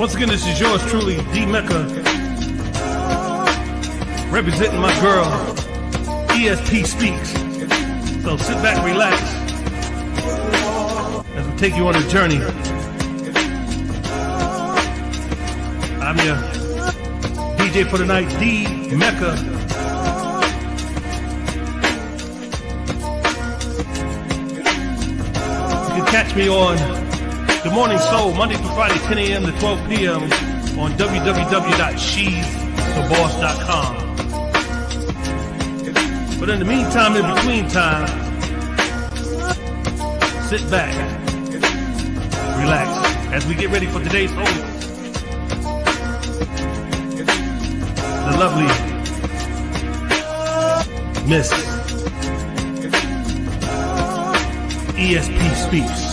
Once again, this is yours truly, D Mecca, representing my girl, ESP Speaks. So sit back, relax, as we take you on a journey. I'm your DJ for the night, D Mecca. You can catch me on The Morning Soul, Monday through Friday, 10 a.m. to 12 p.m. on www.shestheboss.com. But in the meantime, in between time, sit back, relax, as we get ready for today's host, the lovely Miss ESP Speaks.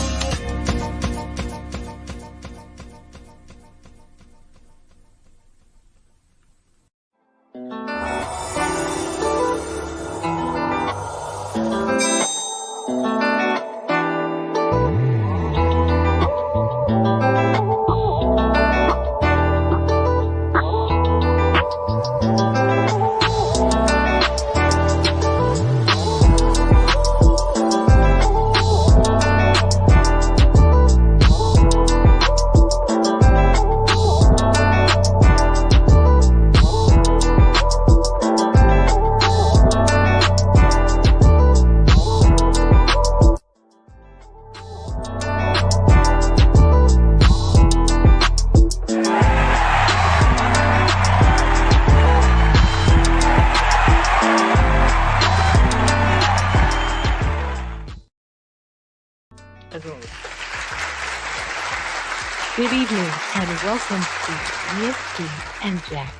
Good evening and welcome to ESP and Jack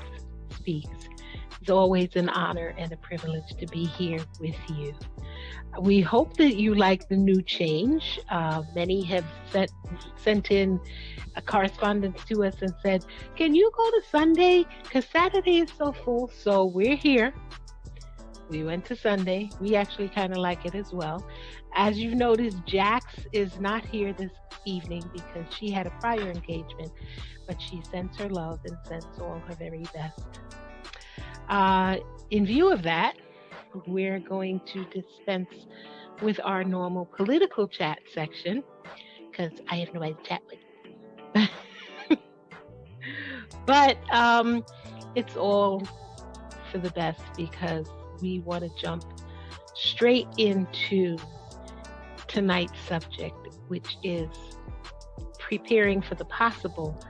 Speaks. It's always an honor and a privilege to be here with you. We hope that you like the new change. Many have sent in a correspondence to us and said, can you go to Sunday? Because Saturday is so full. So we're here. We went to Sunday. We actually kind of like it as well. As you've noticed, Jax is not here this evening because she had a prior engagement, but she sends her love and sends all her very best. In view of that, we're going to dispense with our normal political chat section because I have nobody to chat with. But it's all for the best because we want to jump straight into tonight's subject, which is preparing for the possible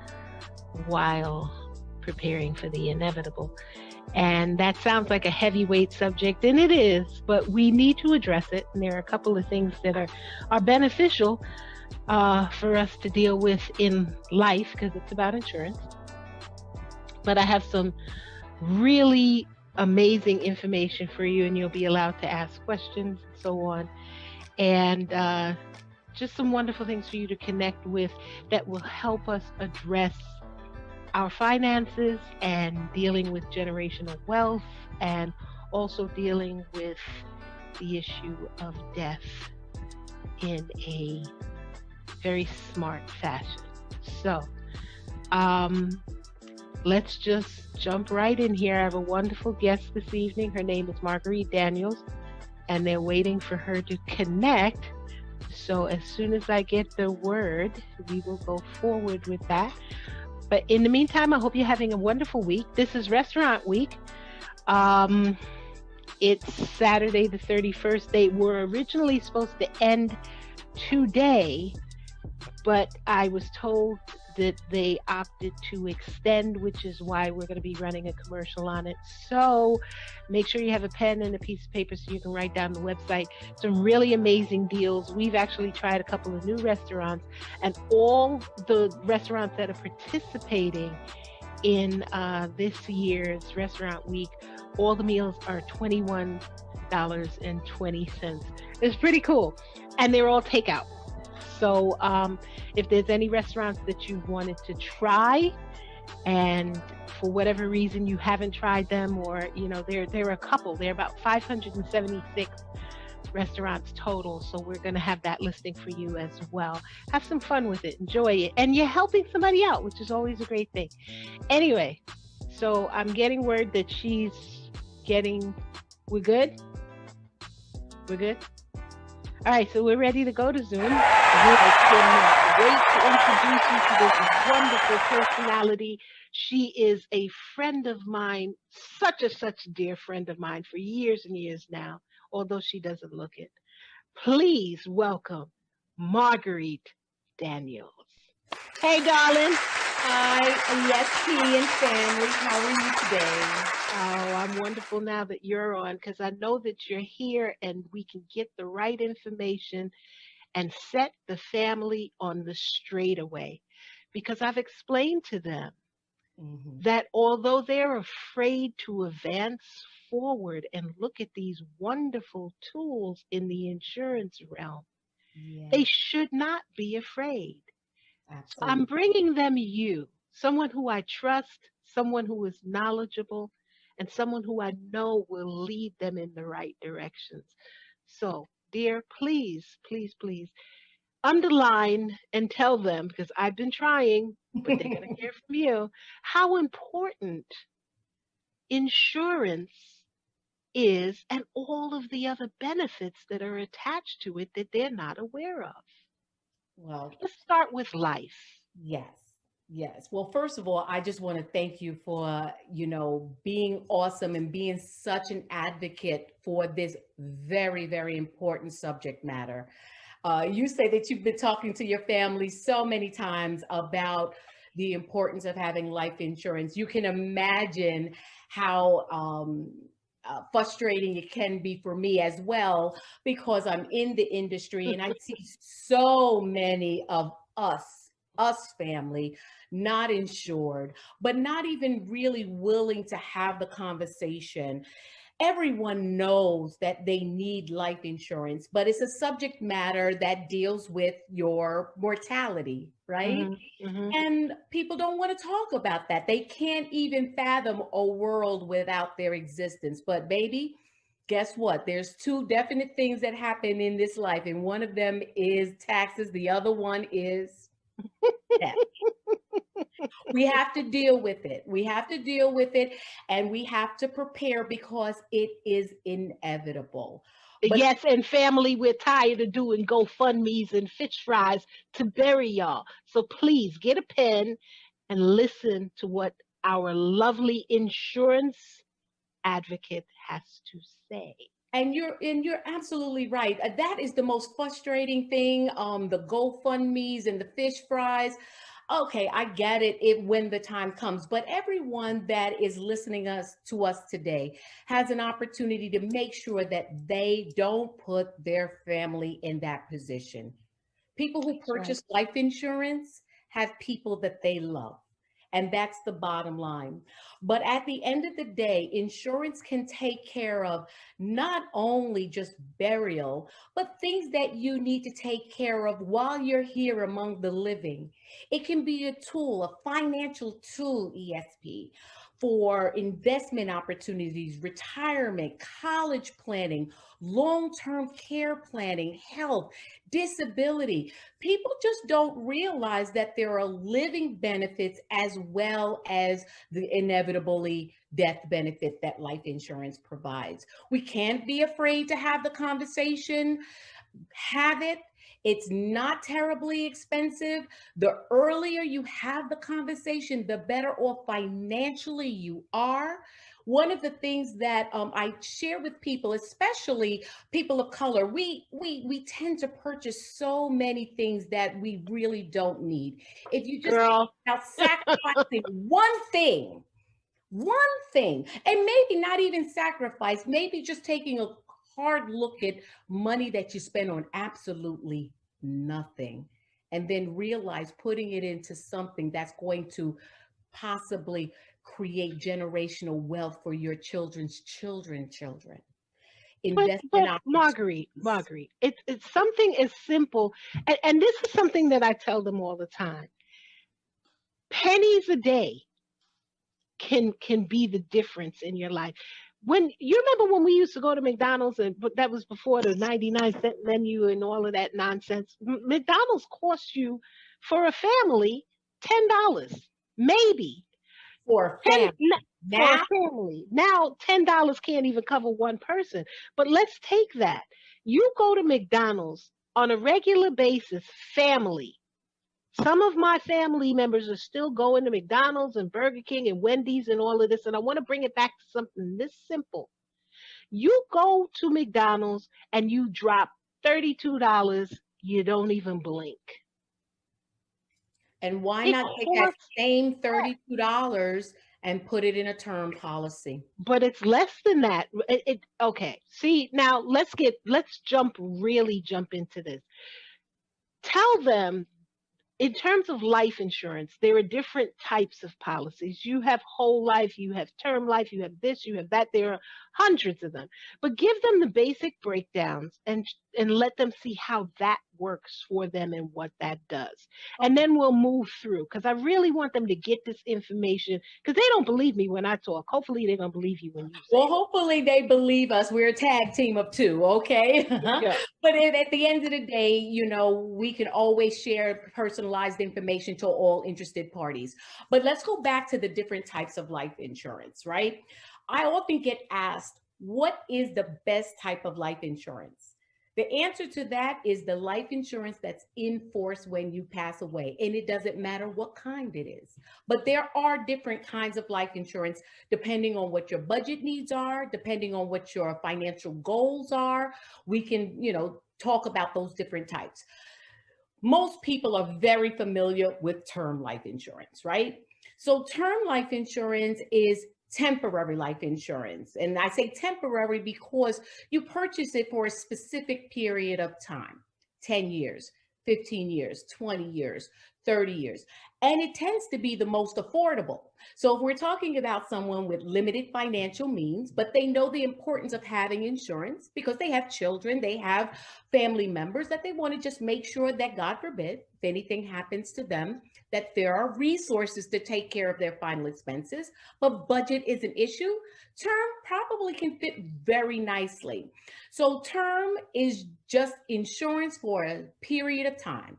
while preparing for the inevitable. And that sounds like a heavyweight subject, and it is, but we need to address it. And there are a couple of things that are beneficial for us to deal with in life because it's about insurance. But I have some really amazing information for you, and you'll be allowed to ask questions and so on. And just some wonderful things for you to connect with that will help us address our finances and dealing with generational wealth and also dealing with the issue of death in a very smart fashion. So let's just jump right in here. I have a wonderful guest this evening. Her name is Marguerite Daniels, and they're waiting for her to connect. So as soon as I get the word, we will go forward with that. But in the meantime, I hope you're having a wonderful week. This is Restaurant Week. It's Saturday the 31st. They were originally supposed to end today, but I was told that they opted to extend, which is why we're going to be running a commercial on it. So make sure you have a pen and a piece of paper so you can write down the website. Some really amazing deals. We've actually tried a couple of new restaurants, and all the restaurants that are participating in this year's Restaurant Week, all the meals are $21.20. It's pretty cool. And they're all takeout. So if there's any restaurants that you wanted to try and for whatever reason you haven't tried them, or there are a couple, there are about 576 restaurants total. So we're going to have that listing for you as well. Have some fun with it. Enjoy it. And you're helping somebody out, which is always a great thing. Anyway, so I'm getting word that she's getting, we're good? We're good? All right, so we're ready to go to Zoom. I cannot wait to introduce you to this wonderful personality. She is a friend of mine, such a dear friend of mine for years and years now, although she doesn't look it. Please welcome Marguerite Daniels. Hey, darling. Hi, ESP and family. How are you today? Oh, I'm wonderful now that you're on because I know that you're here and we can get the right information and set the family on the straightaway. Because I've explained to them Hmm. that although they're afraid to advance forward and look at these wonderful tools in the insurance realm, they Yes, should not be afraid. So I'm absolutely. bringing them you, someone who I trust, someone who is knowledgeable, and someone who I know will lead them in the right directions. So, dear, please underline and tell them, because I've been trying, but they're going to hear from you, how important insurance is and all of the other benefits that are attached to it that they're not aware of. Well, Let's start with life. yes, yes. Well, first of all, I just want to thank you for, being awesome and being such an advocate for this very, very important subject matter. You say that you've been talking to your family so many times about the importance of having life insurance. You can imagine how frustrating it can be for me as well, because I'm in the industry and I see so many of us family, not insured, but not even really willing to have the conversation. Everyone knows that they need life insurance, but it's a subject matter that deals with your mortality, right? Hmm. Hmm. And people don't want to talk about that. They can't even fathom a world without their existence. But, baby, guess what? There's two definite things that happen in this life, and one of them is taxes, the other one is death. We have to deal with it. We have to deal with it, and we have to prepare because it is inevitable. But Yes, and family, we're tired of doing GoFundMe's and fish fries to bury y'all. So please get a pen and listen to what our lovely insurance advocate has to say. you're absolutely right. That is the most frustrating thing. The GoFundMe's and the fish fries. Okay, I get it, when the time comes, but everyone that is listening us to us today has an opportunity to make sure that they don't put their family in that position. People who That's right. purchase life insurance have people that they love. And that's the bottom line. But at the end of the day, insurance can take care of not only just burial, but things that you need to take care of while you're here among the living. It can be a tool, a financial tool, ESP, for investment opportunities, retirement, college planning, long term care planning, health, disability. People just don't realize that there are living benefits as well as the inevitably death benefit that life insurance provides. We can't be afraid to have the conversation. Have it. It's not terribly expensive. The earlier you have the conversation, the better off financially you are. One of the things that I share with people, especially people of color, we tend to purchase so many things that we really don't need. If you just think Girl, about sacrificing one thing, and maybe not even sacrifice, maybe just taking a hard look at money that you spend on absolutely nothing, and then realize putting it into something that's going to possibly create generational wealth for your children's children. Investment but Marguerite, opportunities. Marguerite, it's something as simple, and this is something that I tell them all the time. Pennies a day can be the difference in your life. when you remember when we used to go to McDonald's, and but that was before the 99-cent menu and all of that nonsense. McDonald's cost you for a family $10, maybe For a 10 family. for a Now, family. Now $10 can't even cover one person. But let's take that. You go to McDonald's on a regular basis, family. Some of my family members are still going to McDonald's and Burger King and Wendy's and all of this. And I want to bring it back to something this simple. You go to McDonald's and you drop $32, you don't even blink. and why It not take that costs same less, $32 and put it in a term policy? but it's less than that. Okay. See, now let's really jump into this. Tell them in terms of life insurance, there are different types of policies. You have whole life, you have term life, you have this, you have that. There are hundreds of them. But give them the basic breakdowns and let them see how that works for them and what that does. And Okay. then we'll move through because I really want them to get this information because they don't believe me when I talk. Hopefully they're going to believe you when you say Well, it. hopefully they believe us. We're a tag team of two, okay? Yeah. But at the end of the day, we can always share personalized information to all interested parties. But let's go back to the different types of life insurance, right? I often get asked, what is the best type of life insurance? The answer to that is the life insurance that's in force when you pass away. And it doesn't matter what kind it is. But there are different kinds of life insurance depending on what your budget needs are, depending on what your financial goals are. We can, talk about those different types. Most people are very familiar with term life insurance, right? So, term life insurance is temporary life insurance. And I say temporary because you purchase it for a specific period of time, 10 years, 15 years, 20 years, 30 years. And it tends to be the most affordable. So if we're talking about someone with limited financial means, but they know the importance of having insurance because they have children, they have family members that they want to just make sure that, God forbid, if anything happens to them, that there are resources to take care of their final expenses, but budget is an issue, term probably can fit very nicely. So term is just insurance for a period of time.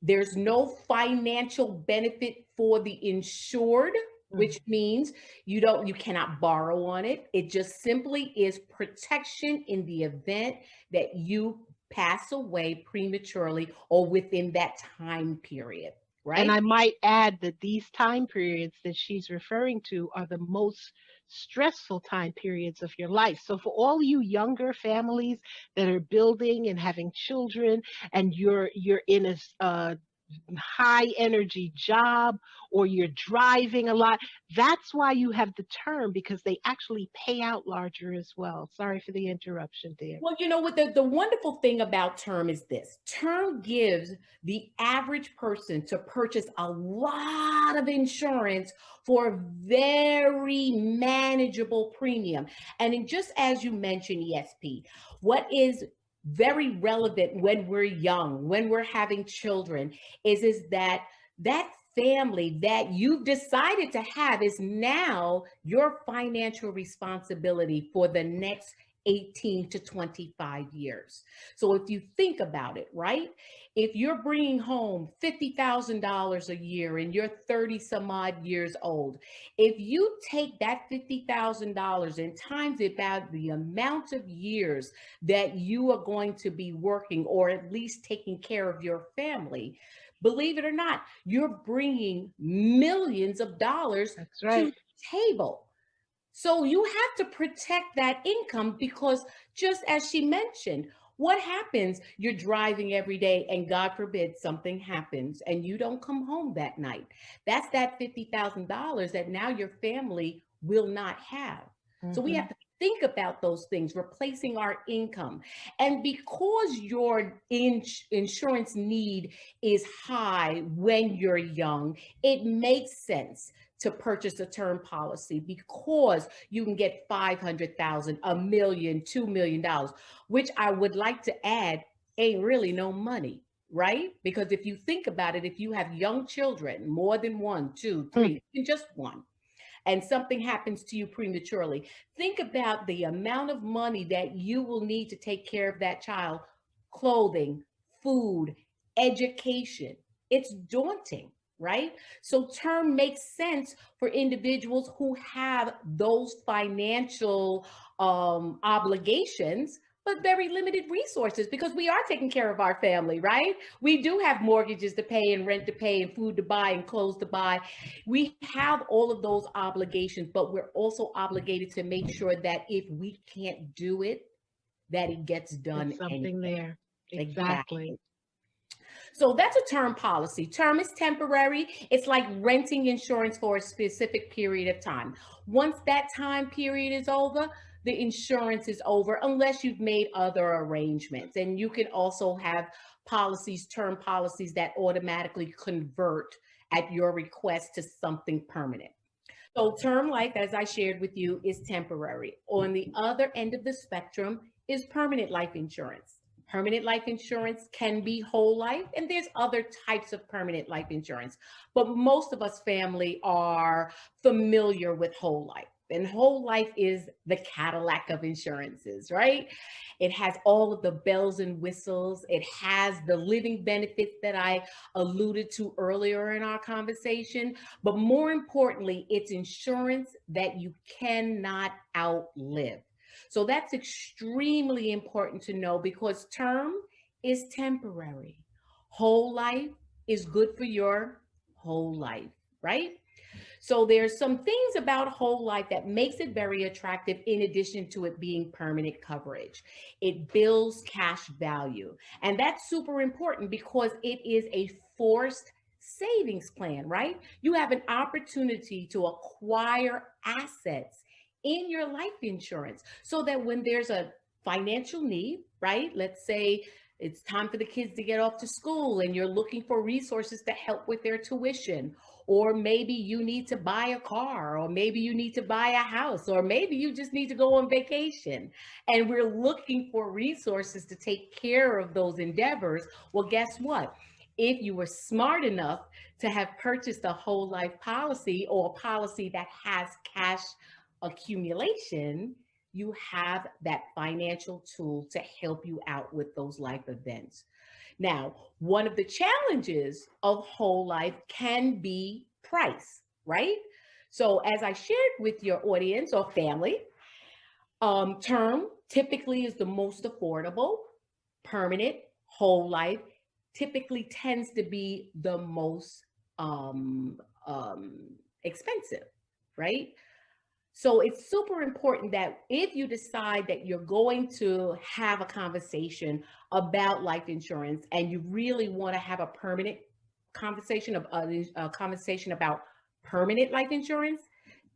There's no financial benefit for the insured, which means you cannot borrow on it. It just simply is protection in the event that you pass away prematurely or within that time period, And right? I might add that these time periods that she's referring to are the most stressful time periods of your life. So for all you younger families that are building and having children and you're in a high energy job or you're driving a lot, that's why you have the term because they actually pay out larger as well. Sorry for the interruption there. Well, you know what the wonderful thing about term is this. Term gives the average person to purchase a lot of insurance for a very manageable premium. And in just as you mentioned, ESP, what is very relevant when we're young, when we're having children, is that family that you've decided to have is now your financial responsibility for the next 18 to 25 years. So if you think about it, right? If you're bringing home $50,000 a year and you're 30 some odd years old, if you take that $50,000 and times it by the amount of years that you are going to be working or at least taking care of your family, believe it or not, you're bringing millions of dollars That's to right. the table. So you have to protect that income because just as she mentioned, what happens? You're driving every day and God forbid something happens and you don't come home that night. That's that $50,000 that now your family will not have. So we Hmm. have to think about those things, replacing our income. And because your insurance need is high when you're young, it makes sense to purchase a term policy because you can get 500,000, a million, $2 million, which I would like to add ain't really no money, right? Because if you think about it, if you have young children, more than one, two, three, even just one, and something happens to you prematurely, think about the amount of money that you will need to take care of that child: clothing, food, education. It's daunting, right? So term makes sense for individuals who have those financial obligations, but very limited resources, because we are taking care of our family, right? We do have mortgages to pay and rent to pay and food to buy and clothes to buy. We have all of those obligations, but we're also obligated to make sure that if we can't do it, that it gets done There's something anyway. there. Exactly. Exactly. So that's a term policy. Term is temporary. It's like renting insurance for a specific period of time. Once that time period is over, the insurance is over unless you've made other arrangements. And you can also have policies, term policies, that automatically convert at your request to something permanent. So term life, as I shared with you, is temporary. On the other end of the spectrum is permanent life insurance. Permanent life insurance can be whole life, and there's other types of permanent life insurance. But most of us family are familiar with whole life. And whole life is the Cadillac of insurances, right? It has all of the bells and whistles. It has the living benefits that I alluded to earlier in our conversation. But more importantly, it's insurance that you cannot outlive. So that's extremely important to know, because term is temporary. Whole life is good for your whole life, right? So there's some things about whole life that makes it very attractive, in addition to it being permanent coverage. It builds cash value. And that's super important because it is a forced savings plan, right? You have an opportunity to acquire assets in your life insurance so that when there's a financial need, right? Let's say it's time for the kids to get off to school and you're looking for resources to help with their tuition, or maybe you need to buy a car, or maybe you need to buy a house, or maybe you just need to go on vacation, and we're looking for resources to take care of those endeavors. Well, guess what? If you were smart enough to have purchased a whole life policy, or a policy that has cash accumulation, you have that financial tool to help you out with those life events. Now, one of the challenges of whole life can be price, right? So, as I shared with your audience or family, term typically is the most affordable. Permanent whole life typically tends to be the most um, um, expensive, right? So it's super important that if you decide that you're going to have a conversation about life insurance, and you really want to have a permanent conversation of a conversation about permanent life insurance,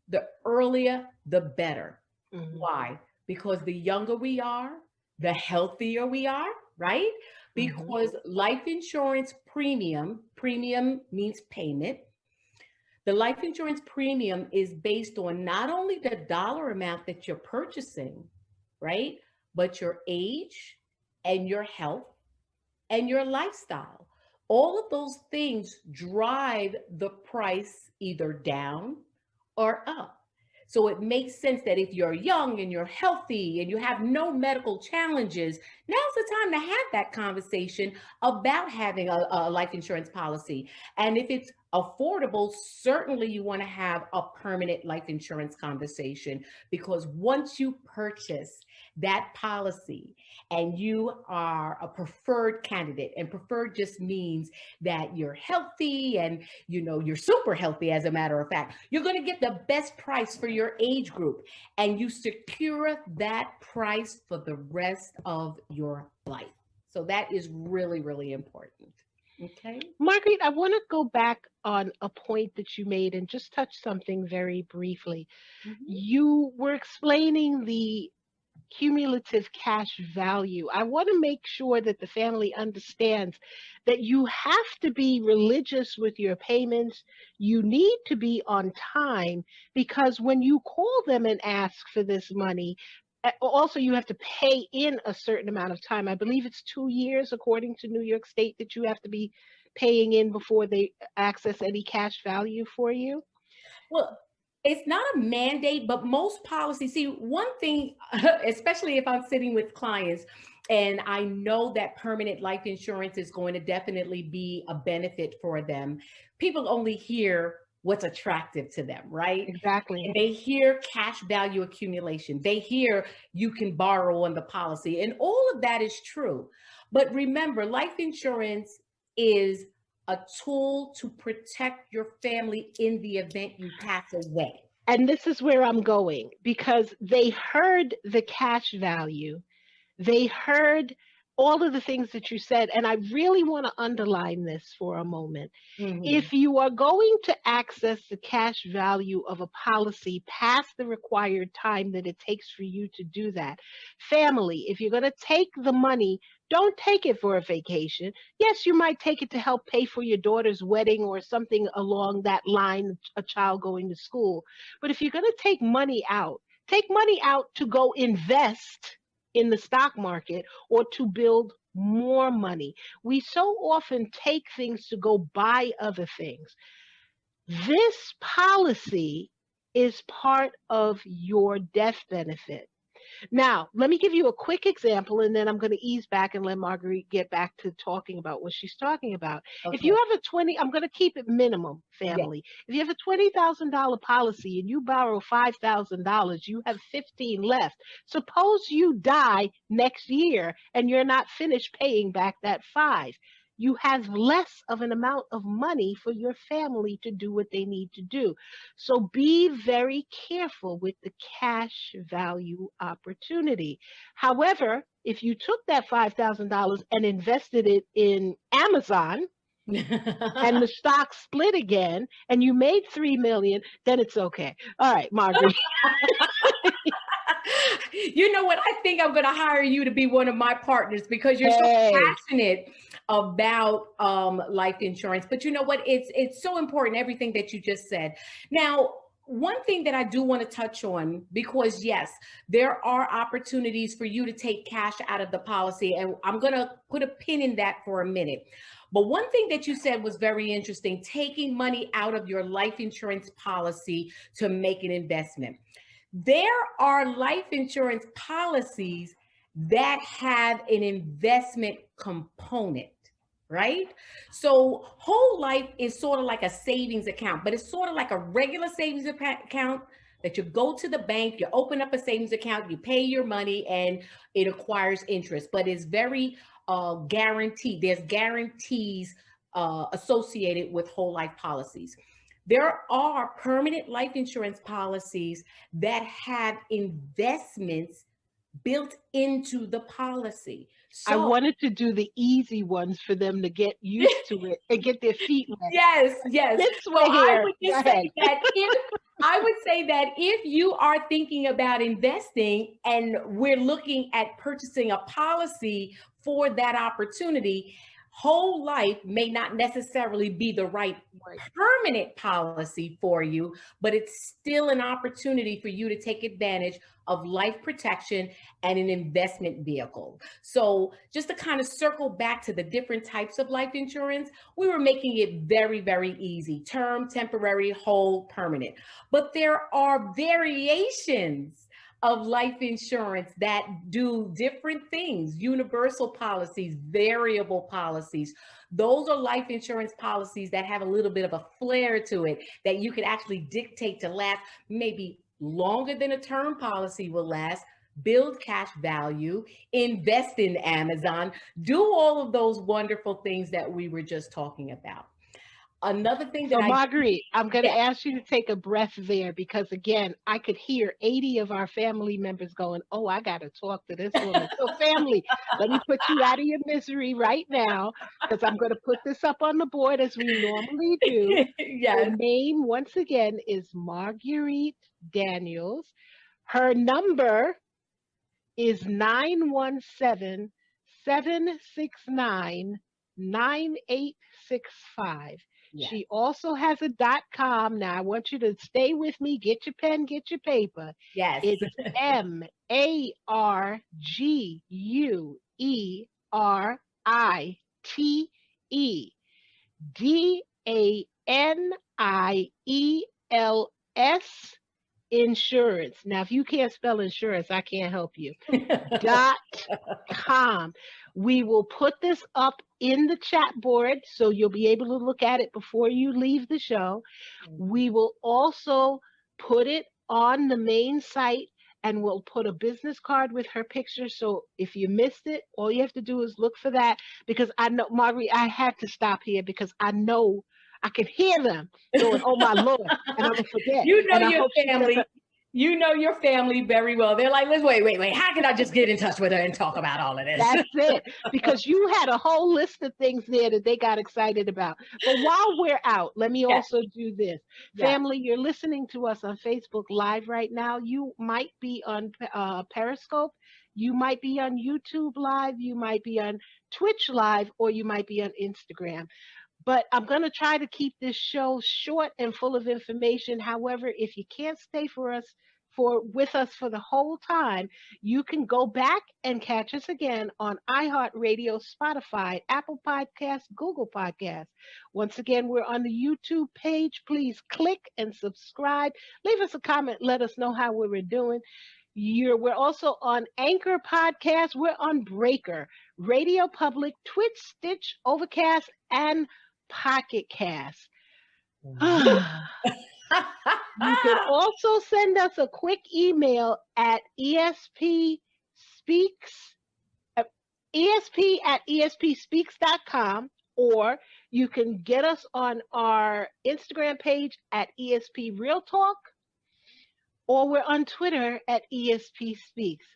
the earlier the better. Mhm. Why? Because the younger we are, the healthier we are, right? Mhm. Because life insurance premium means payment. The life insurance premium is based on not only the dollar amount that you're purchasing, right? But your age and your health and your lifestyle. All of those things drive the price either down or up. So it makes sense that if you're young and you're healthy and you have no medical challenges, now's the time to have that conversation about having a life insurance policy. And if it's affordable, certainly you want to have a permanent life insurance conversation, because once you purchase that policy and you are a preferred candidate, and preferred just means that you're healthy and you're super healthy, as a matter of fact, you're going to get the best price for your age group, and you secure that price for the rest of your life. So that is really, really important. Okay. Marguerite, I want to go back on a point that you made and just touch something very briefly. Mhm. You were explaining the cumulative cash value. I want to make sure that the family understands that you have to be religious with your payments. You need to be on time, because when you call them and ask for this money, also you have to pay in a certain amount of time. I believe it's 2 years, according to New York State, that you have to be paying in before they access any cash value for you. Well, It's not a mandate, but most policies, see, one thing, especially if I'm sitting with clients and I know that permanent life insurance is going to definitely be a benefit for them, people only hear what's attractive to them, right? Exactly. And they hear cash value accumulation. They hear you can borrow on the policy, and all of that is true. But remember, life insurance is a tool to protect your family in the event you pass away. And this is where I'm going because they heard the cash value. They heard all of the things that you said. And I really want to underline this for a moment. Mhm. If you are going to access the cash value of a policy past the required time that it takes for you to do that, family, if you're going to take the money, don't take it for a vacation. Yes, you might take it to help pay for your daughter's wedding or something along that line, a child going to school. But if you're going to take money out to go invest in the stock market or to build more money. We so often take things to go buy other things. This policy is part of your death benefit. Now, let me give you a quick example and then I'm going to ease back and let Marguerite get back to talking about what she's talking about. If you Okay. have a 20, I'm going to keep it minimum, Yeah. family. If you have a $20,000 policy and you borrow $5,000, you have 15 left. Suppose you die next year and you're not finished paying back that 5. You have less of an amount of money for your family to do what they need to do. So be very careful with the cash value opportunity. However, if you took that $5,000 and invested it in Amazon and the stock split again and you made 3 million, then it's okay. All right, Margaret. You know what? I think I'm going to hire you to be one of my partners because you're so Hey, passionate about life insurance. But you know what? It's so important, everything that you just said. Now, one thing that I do want to touch on, because yes, there are opportunities for you to take cash out of the policy, and I'm going to put a pin in that for a minute. But one thing that you said was very interesting, taking money out of your life insurance policy to make an investment. There are life insurance policies that have an investment component, right? So whole life is sort of like a savings account, but it's sort of like a regular savings account that you go to the bank, you open up a savings account, you pay your money, and it acquires interest, but it's very guaranteed. There's guarantees associated with whole life policies. There are permanent life insurance policies that have investments built into the policy. I So, wanted to do the easy ones for them to get used to it and get their feet wet. yes, yes. This So way here. Go ahead. I would say that if you are thinking about investing and we're looking at purchasing a policy for that opportunity, whole life may not necessarily be the right Right. permanent policy for you, but it's still an opportunity for you to take advantage of life protection and an investment vehicle. So, just to kind of circle back to the different types of life insurance, we were making it very, very easy: term, temporary, whole, permanent. But there are variations of life insurance that do different things: universal policies, variable policies. Those are life insurance policies that have a little bit of a flair to it that you could actually dictate to last maybe longer than a term policy will last, build cash value, invest in Amazon, do all of those wonderful things that we were just talking about. Another thing that So, I, Marguerite, I'm going to yeah, ask you to take a breath there because, again, I could hear 80 of our family members going, oh, I got to talk to this woman. So, family, let me put you out of your misery right now because I'm going to put this up on the board as we normally do. Her yes, name, once again, is Marguerite Daniels. Her number is 917-769-9865. yes, She also has a .com. Now I want you to stay with me. Get your pen, get your paper. yes. It's MARGUERITE S Insurance. Now, if you can't spell insurance, I can't help you. Dot com. We will put this up in the chat board so you'll be able to look at it before you leave the show. We will also put it on the main site and we'll put a business card with her picture. So if you missed it, all you have to do is look for that because I know, Marie, I had to stop here because I know I can hear them going, oh my Lord, and I'm going to forget. You know And I your hope she family. doesn't. You know your family very well. They're like, let's wait. How can I just get in touch with her and talk about all of this? That's it. Because you had a whole list of things there that they got excited about. But while we're out, let me also do this. Yeah. Family, you're listening to us on Facebook Live right now. You might be on Periscope. You might be on YouTube Live. You might be on Twitch Live, or you might be on Instagram. But I'm going to try to keep this show short and full of information. However, if you can't stay with us for the whole time, you can go back and catch us again on iHeartRadio, Spotify, Apple Podcasts, Google Podcasts. Once again, we're on the YouTube page. Please click and subscribe. Leave us a comment. Let us know how we were doing. We're also on Anchor Podcast. We're on Breaker, Radio Public, Twitch, Stitch, Overcast, and Pocket Cast. You can also send us a quick email at esp@espspeaks.com, or you can get us on our Instagram page at ESP Real Talk, or we're on Twitter at ESP Speaks.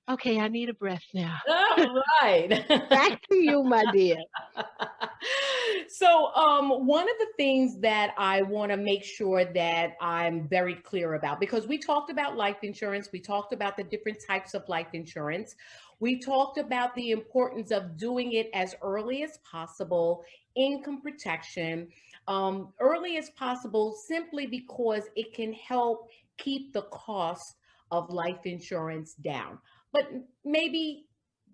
Okay, I need a breath now. All right. Back to you, my dear. So one of the things that I want to make sure that I'm very clear about, because we talked about life insurance, we talked about the different types of life insurance, we talked about the importance of doing it as early as possible, income protection, early as possible, simply because it can help keep the cost of life insurance down. But maybe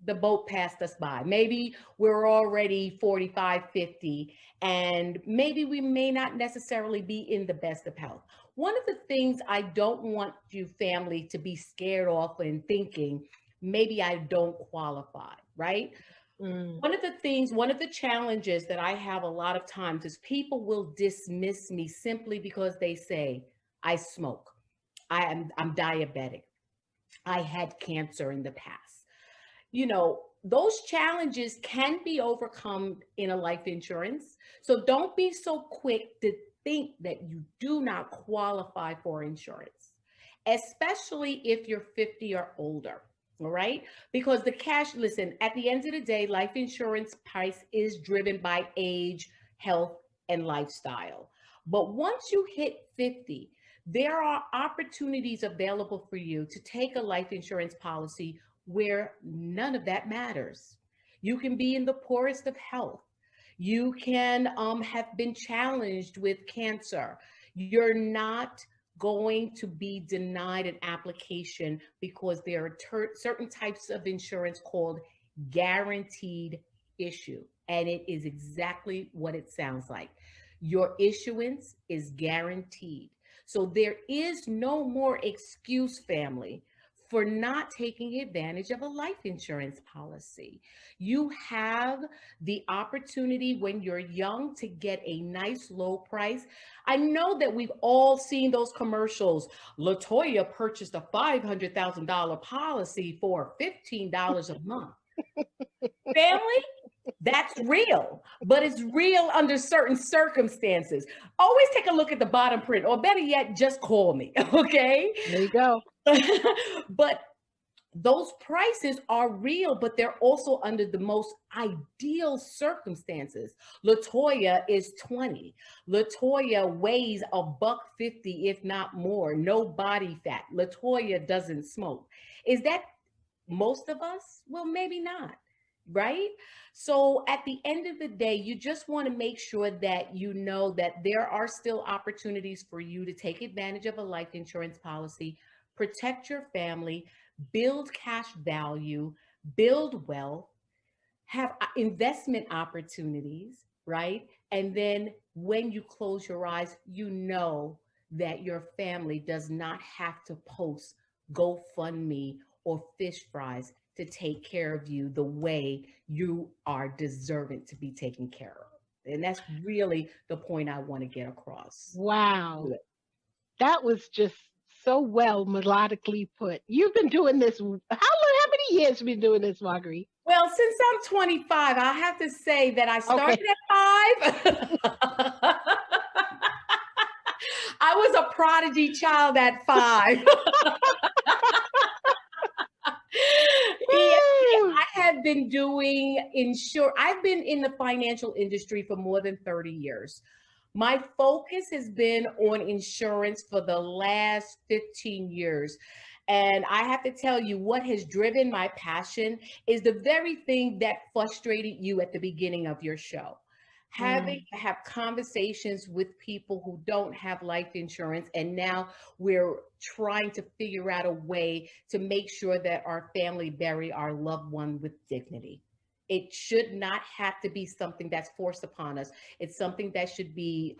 the boat passed us by. Maybe we're already 45, 50, and maybe we may not necessarily be in the best of health. One of the things I don't want you family to be scared off and thinking, maybe I don't qualify, right? One of the challenges that I have a lot of times is people will dismiss me simply because they say, I smoke, I'm diabetic, I had cancer in the past. You know, those challenges can be overcome in a life insurance. So don't be so quick to think that you do not qualify for insurance, especially if you're 50 or older. All right. Because listen, at the end of the day, life insurance price is driven by age, health, and lifestyle. But once you hit 50, there are opportunities available for you to take a life insurance policy where none of that matters. You can be in the poorest of health. You can have been challenged with cancer. You're not going to be denied an application because there are certain types of insurance called guaranteed issue. And it is exactly what it sounds like. Your issuance is guaranteed. So there is no more excuse, family, for not taking advantage of a life insurance policy. You have the opportunity when you're young to get a nice low price. I know that we've all seen those commercials. LaToya purchased a $500,000 policy for $15 a month. Family, that's real, but it's real under certain circumstances. Always take a look at the bottom print, or better yet, just call me, okay? There you go. But those prices are real, but they're also under the most ideal circumstances. LaToya is 20. LaToya weighs $150, if not more, no body fat. LaToya doesn't smoke. Is that most of us? Well, maybe not. Right? So at the end of the day, you just want to make sure that you know that there are still opportunities for you to take advantage of a life insurance policy, protect your family, build cash value, build wealth, have investment opportunities, right? And then when you close your eyes, you know that your family does not have to post GoFundMe or fish fries to take care of you the way you are deserving to be taken care of. And that's really the point I want to get across. Wow. That was just so well melodically put. You've been doing this. How many years have you been doing this, Marguerite? Well, since I'm 25, I have to say that I started Okay. at 5. I was a prodigy child at 5. Yes, Woo! I have been doing I've been in the financial industry for more than 30 years. My focus has been on insurance for the last 15 years. And I have to tell you, what has driven my passion is the very thing that frustrated you at the beginning of your show. Having to have conversations with people who don't have life insurance. And now we're trying to figure out a way to make sure that our family bury our loved one with dignity. It should not have to be something that's forced upon us. It's something that should be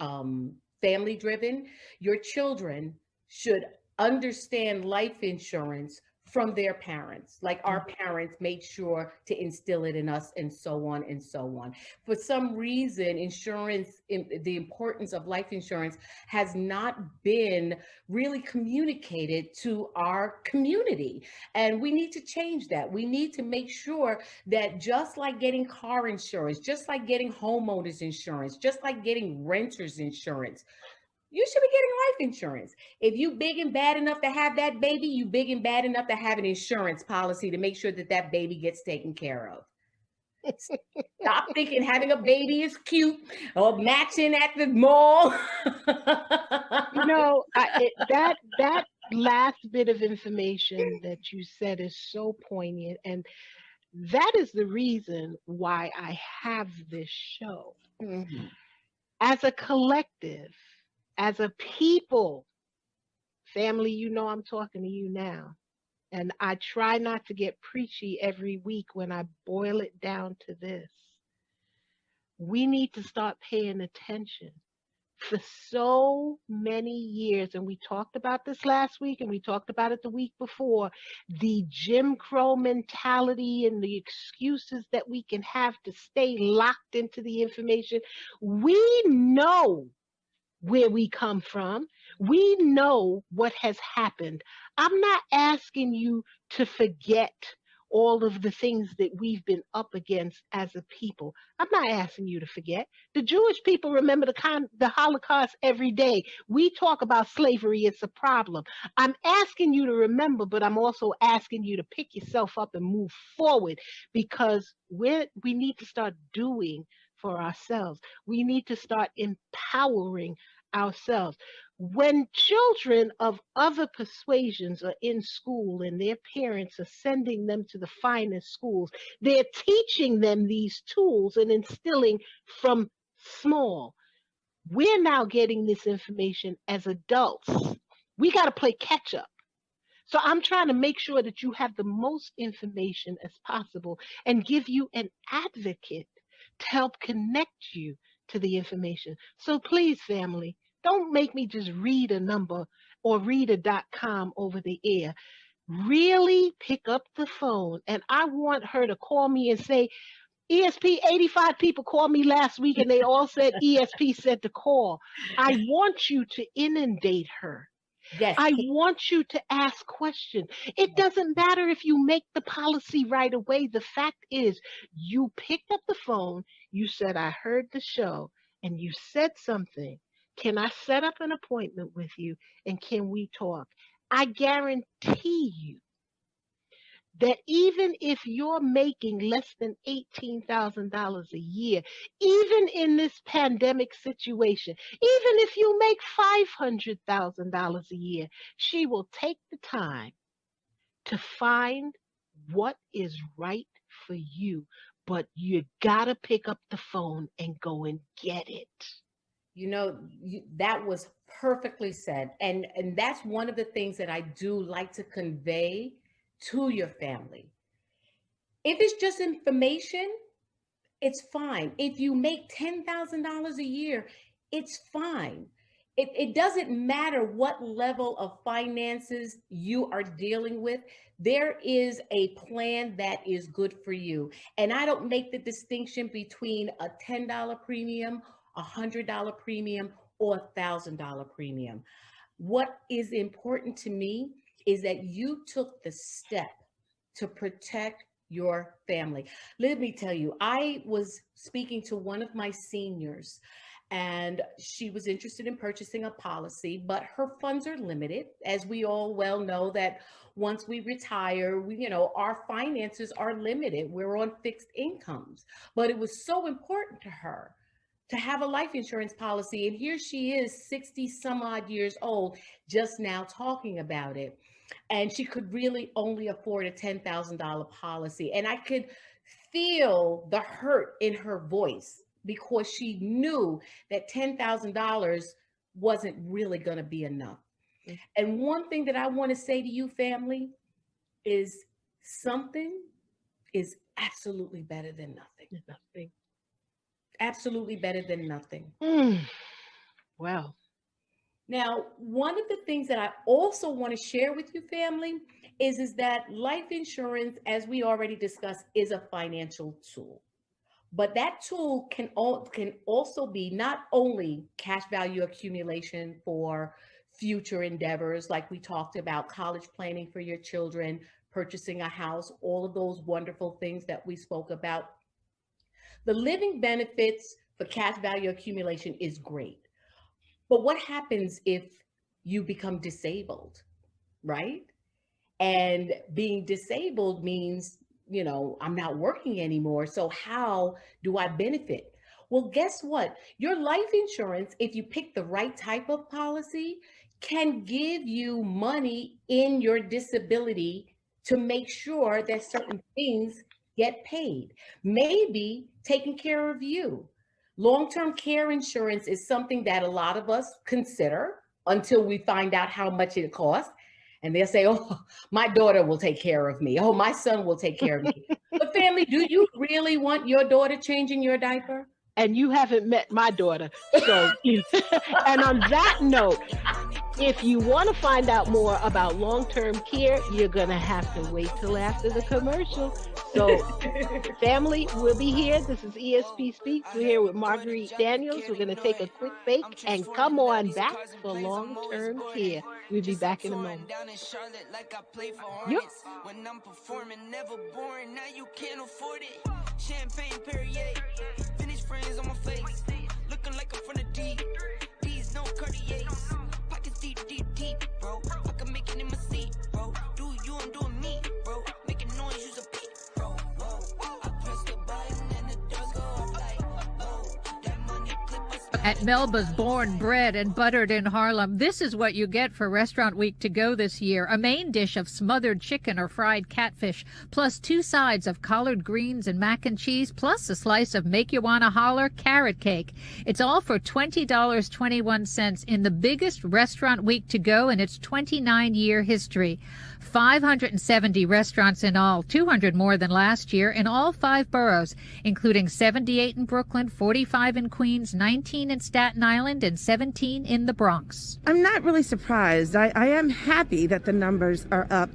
family driven. Your children should understand life insurance from their parents, like our parents made sure to instill it in us, and so on and so on. For some reason, the importance of life insurance has not been really communicated to our community. And we need to change that. We need to make sure that just like getting car insurance, just like getting homeowners insurance, just like getting renters insurance, you should be getting life insurance. If you big and bad enough to have that baby, you big and bad enough to have an insurance policy to make sure that that baby gets taken care of. Stop thinking having a baby is cute or matching at the mall. You know, that last bit of information that you said is so poignant, and that is the reason why I have this show. Mhm. As a collective, as a people, family, you know I'm talking to you now. And I try not to get preachy every week when I boil it down to this. We need to start paying attention. For so many years, and we talked about this last week and we talked about it the week before, the Jim Crow mentality and the excuses that we can have to stay locked into the information. We know where we come from. We know what has happened. I'm not asking you to forget all of the things that we've been up against as a people. I'm not asking you to forget. The Jewish people remember the Holocaust every day. We talk about slavery, it's a problem. I'm asking you to remember, but I'm also asking you to pick yourself up and move forward, because we need to start doing for ourselves. We need to start empowering ourselves. When children of other persuasions are in school and their parents are sending them to the finest schools, they're teaching them these tools and instilling from small. We're now getting this information as adults. We got to play catch up. So I'm trying to make sure that you have the most information as possible and give you an advocate to help connect you to the information. So please, family, don't make me just read a number or read a.com over the air. Really pick up the phone. And I want her to call me and say, ESP, 85 people called me last week and they all said ESP said to call. I want you to inundate her. Yes. I want you to ask questions. It doesn't matter if you make the policy right away. The fact is, you picked up the phone, you said, I heard the show, and you said something. Can I set up an appointment with you and can we talk? I guarantee you that even if you're making less than $18,000 a year, even in this pandemic situation, even if you make $500,000 a year, she will take the time to find what is right for you. But you gotta pick up the phone and go and get it. That was perfectly said. And that's one of the things that I do like to convey to your family. If it's just information, it's fine. If you make $10,000 a year, it's fine. it doesn't matter what level of finances you are dealing with. There is a plan that is good for you. And I don't make the distinction between a $10 premium, $100 premium, or $1,000 premium. What is important to me is that you took the step to protect your family. Let me tell you, I was speaking to one of my seniors, and she was interested in purchasing a policy, but her funds are limited. As we all well know, that once we retire, our finances are limited. We're on fixed incomes. But it was so important to her to have a life insurance policy. And here she is, 60 some odd years old, just now talking about it. And she could really only afford a $10,000 policy. And I could feel the hurt in her voice, because she knew that $10,000 wasn't really going to be enough. And one thing that I want to say to you, family, is something is absolutely better than nothing. Nothing. Absolutely better than nothing. Wow. Now, one of the things that I also want to share with you, family, is that life insurance, as we already discussed, is a financial tool. But that tool can also be not only cash value accumulation for future endeavors, like we talked about, college planning for your children, purchasing a house, all of those wonderful things that we spoke about. The living benefits for cash value accumulation is great. But what happens if you become disabled, right? And being disabled means, I'm not working anymore. So how do I benefit? Well, guess what? Your life insurance, if you pick the right type of policy, can give you money in your disability to make sure that certain things get paid. Maybe taking care of you. Long-term care insurance is something that a lot of us consider until we find out how much it costs. And they'll say, oh, my daughter will take care of me. Oh, my son will take care of me. But family, do you really want your daughter changing your diaper? And you haven't met my daughter. So, and on that note, if you want to find out more about long-term care, you're going to have to wait till after the commercial. So, family, we'll be here. This is ESP Speaks. We're here with Marguerite Daniels. We're going to take a quick break and come on back for long-term care. We'll be back in a moment. Yep. When I'm performing, never boring. Now you can't afford it. Champagne Perrier, finished friends on my face, looking like I'm from the deep. These no Cartiers, pockets deep, deep, deep, bro. I can make it in my seat, bro. Do you, I'm doing me, bro. Making noise, use a beat, bro. Whoa. I press the button and the doors go off like, whoa. That money clip us. At Melba's Born, Bred, and Buttered in Harlem, this is what you get for Restaurant Week to go this year. A main dish of smothered chicken or fried catfish, plus 2 sides of collard greens and mac and cheese, plus a slice of make you wanna holler carrot cake. It's all for $20.21 in the biggest Restaurant Week to go in its 29-year history. 570 restaurants in all, 200 more than last year in all 5 boroughs, including 78 in Brooklyn, 45 in Queens, 19 in Staten Island, and 17 in the Bronx. I'm not really surprised. I am happy that the numbers are up.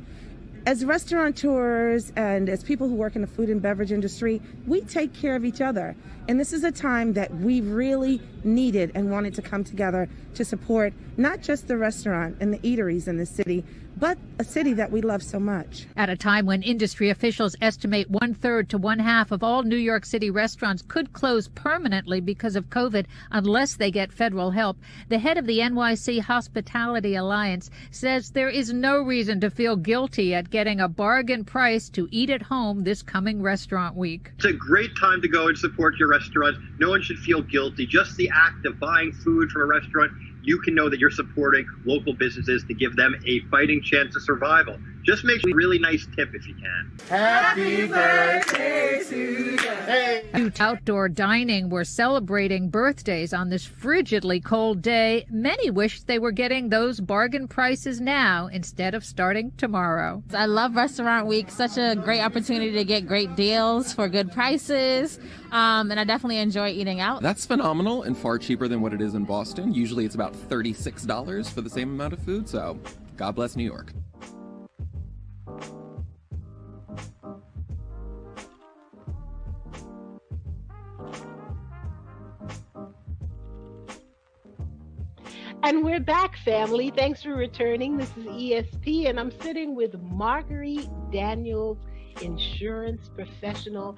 As restaurateurs and as people who work in the food and beverage industry, we take care of each other. And this is a time that we really needed and wanted to come together to support not just the restaurant and the eateries in the city, but a city that we love so much. At a time when industry officials estimate 1/3 to 1/2 of all New York City restaurants could close permanently because of COVID unless they get federal help, the head of the NYC Hospitality Alliance says there is no reason to feel guilty at getting a bargain price to eat at home this coming Restaurant Week. It's a great time to go and support your restaurant. No one should feel guilty. Just the act of buying food from a restaurant, you can know that you're supporting local businesses to give them a fighting chance of survival. Just make a really nice tip if you can. Happy birthday to you. Hey. Outdoor dining were celebrating birthdays on this frigidly cold day. Many wished they were getting those bargain prices now instead of starting tomorrow. I love Restaurant Week. Such a great opportunity to get great deals for good prices. And I definitely enjoy eating out. That's phenomenal and far cheaper than what it is in Boston. Usually it's about $36 for the same amount of food. So God bless New York. And we're back, family. Thanks for returning. This is ESP, and I'm sitting with Marguerite Daniels, insurance professional.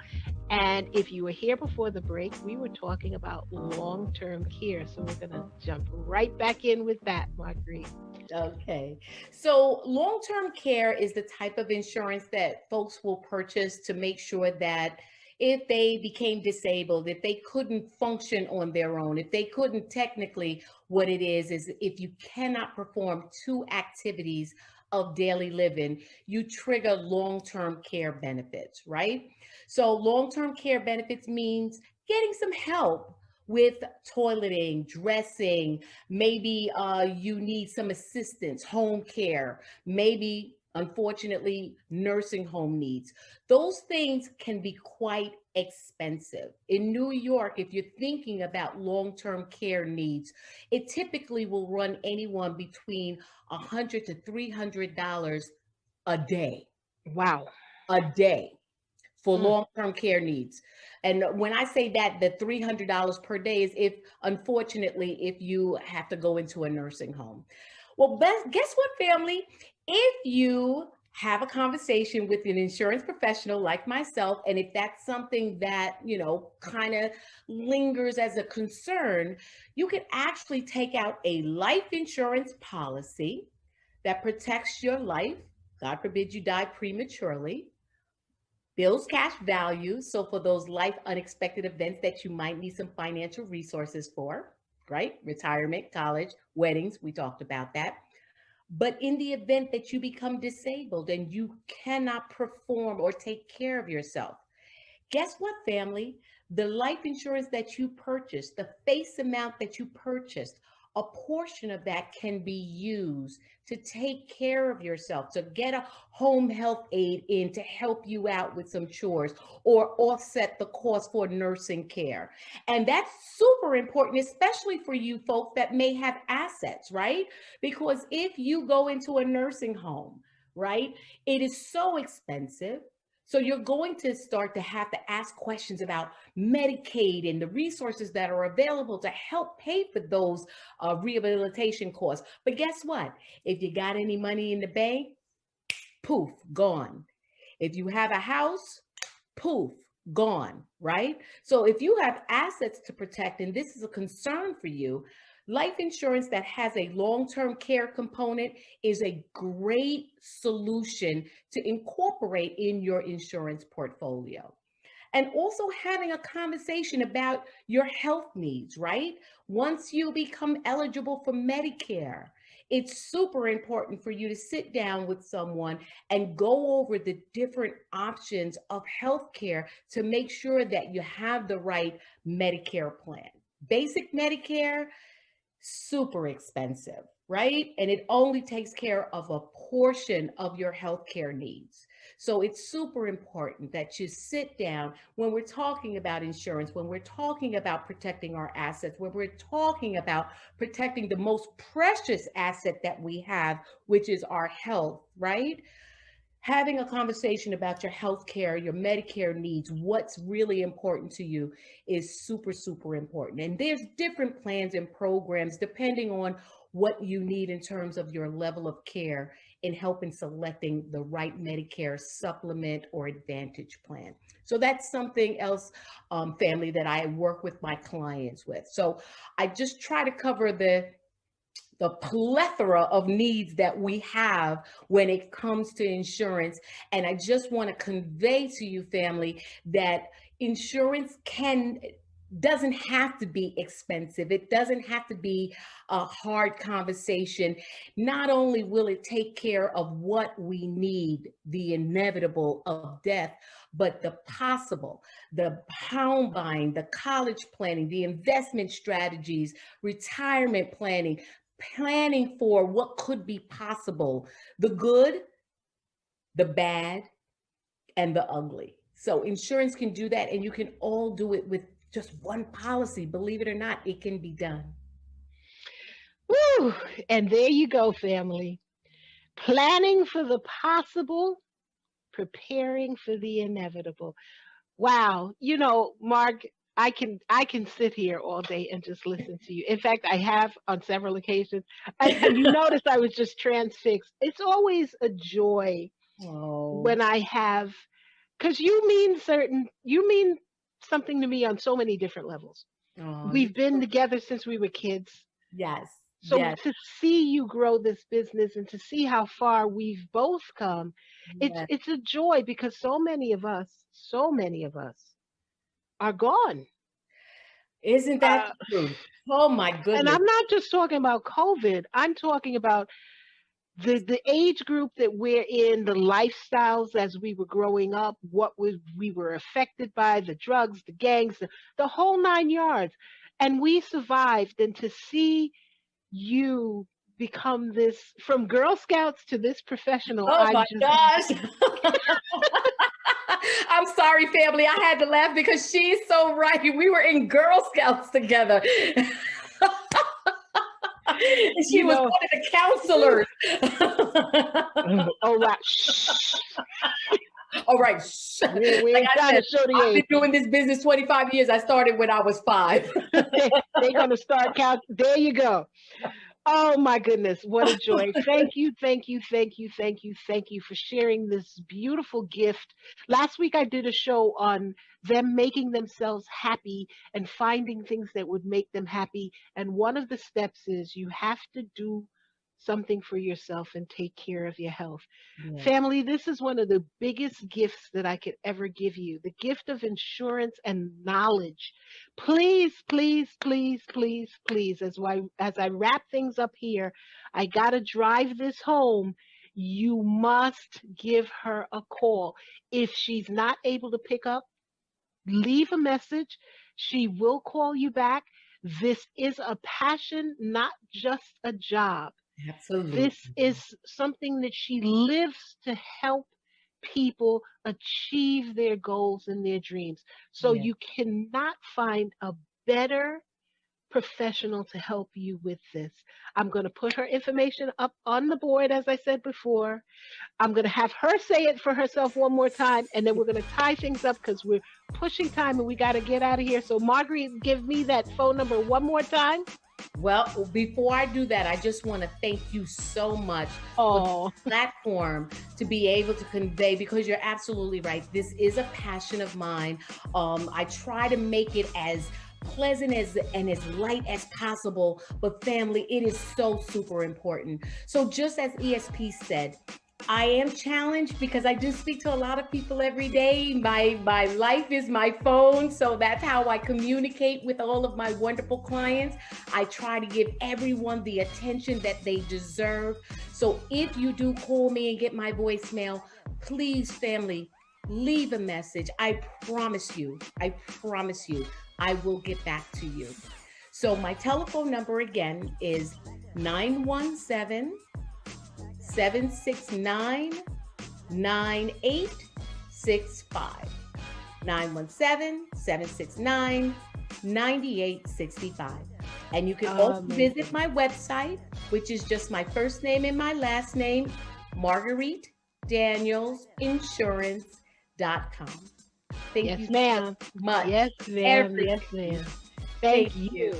And if you were here before the break, we were talking about long-term care. So we're going to jump right back in with that, Marguerite. Okay. So long-term care is the type of insurance that folks will purchase to make sure that if they became disabled, if they couldn't function on their own, if they couldn't technically, what it is if you cannot perform 2 activities of daily living, you trigger long-term care benefits, right? So long-term care benefits means getting some help with toileting, dressing, maybe you need some assistance, home care, maybe unfortunately, nursing home needs. Those things can be quite expensive. In New York, if you're thinking about long-term care needs, it typically will run anyone between $100 to $300 a day. Wow. A day for long-term care needs. And when I say that, the $300 per day is unfortunately, if you have to go into a nursing home. Well, guess what, family? If you have a conversation with an insurance professional like myself, and if that's something that, kind of lingers as a concern, you can actually take out a life insurance policy that protects your life. God forbid you die prematurely. Builds cash value. So for those life unexpected events that you might need some financial resources for, right? Retirement, college, weddings, we talked about that. But in the event that you become disabled and you cannot perform or take care of yourself, guess what, family? The life insurance that you purchased, the face amount that you purchased, a portion of that can be used to take care of yourself, to get a home health aide in to help you out with some chores or offset the cost for nursing care. And that's super important, especially for you folks that may have assets, right? Because if you go into a nursing home, right, it is so expensive. So you're going to start to have to ask questions about Medicaid and the resources that are available to help pay for those rehabilitation costs. But guess what? If you got any money in the bank, poof, gone. If you have a house, poof, gone, right? So if you have assets to protect, and this is a concern for you, life insurance that has a long-term care component is a great solution to incorporate in your insurance portfolio. And also having a conversation about your health needs, right? Once you become eligible for Medicare, it's super important for you to sit down with someone and go over the different options of healthcare to make sure that you have the right Medicare plan. Basic Medicare, super expensive, right? And it only takes care of a portion of your healthcare needs. So it's super important that you sit down when we're talking about insurance, when we're talking about protecting our assets, when we're talking about protecting the most precious asset that we have, which is our health, right? Having a conversation about your healthcare, your Medicare needs, what's really important to you is super, super important. And there's different plans and programs depending on what you need in terms of your level of care in helping selecting the right Medicare supplement or advantage plan. So that's something else, family, that I work with my clients with. So I just try to cover the plethora of needs that we have when it comes to insurance. And I just want to convey to you, family, that insurance can doesn't have to be expensive. It doesn't have to be a hard conversation. Not only will it take care of what we need, the inevitable of death, but the possible, the home buying, the college planning, the investment strategies, retirement planning, planning for what could be possible, the good, the bad, and the ugly. So insurance can do that, and you can all do it with just one policy. Believe it or not, it can be done. Woo! And there you go, family. Planning for the possible, preparing for the inevitable. Wow. Mark, I can sit here all day and just listen to you. In fact, I have on several occasions. And you notice I was just transfixed. It's always a joy when I have, because you mean something to me on so many different levels. We've been together since we were kids. Yes. So to see you grow this business and to see how far we've both come, it's a joy, because so many of us are gone. Isn't that true? Oh my goodness. And I'm not just talking about COVID. I'm talking about the age group that we're in, the lifestyles as we were growing up, we were affected by, the drugs, the gangs, the whole 9 yards. And we survived. And to see you become this, from Girl Scouts to this professional. Oh my gosh. I'm sorry, family. I had to laugh because she's so right. We were in Girl Scouts together. She was one of the counselors. Oh, wow. All right. Like I said, I've been doing this business 25 years. I started when I was 5. They're going to start counting. There you go. Oh my goodness, what a joy. Thank you for sharing this beautiful gift. Last week I did a show on them making themselves happy and finding things that would make them happy. And one of the steps is you have to do something for yourself and take care of your health. Yeah. Family, this is one of the biggest gifts that I could ever give you, the gift of insurance and knowledge. Please, please, please, please, please, as I wrap things up here, I got to drive this home. You must give her a call. If she's not able to pick up, leave a message. She will call you back. This is a passion, not just a job. Absolutely. This is something that she lives to help people achieve their goals and their dreams. So you cannot find a better professional to help you with this. I'm going to put her information up on the board, as I said before. I'm going to have her say it for herself one more time, and then we're going to tie things up because we're pushing time and we got to get out of here. So Marguerite, give me that phone number one more time. Well, before I do that, I just want to thank you so much for the platform to be able to convey, because you're absolutely right. This is a passion of mine. I try to make it as pleasant and as light as possible, but family, it is so super important. So just as ESP said, I am challenged because I do speak to a lot of people every day. My life is my phone, so that's how I communicate with all of my wonderful clients. I try to give everyone the attention that they deserve. So if you do call me and get my voicemail, please, family, leave a message. I promise you, I will get back to you. So my telephone number again is 917-769-9865. 917-769-9865. And you can also visit my website, which is just my first name and my last name, MargueriteDanielsInsurance.com. Thank you so much. Yes, ma'am. Yes, ma'am. Thank you.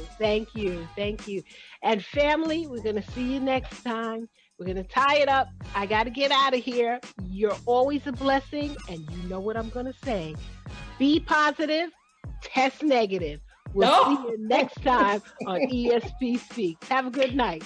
And family, we're going to see you next time. We're going to tie it up. I got to get out of here. You're always a blessing. And you know what I'm going to say. Be positive, test negative. We'll see you next time on ESP Speaks. Have a good night.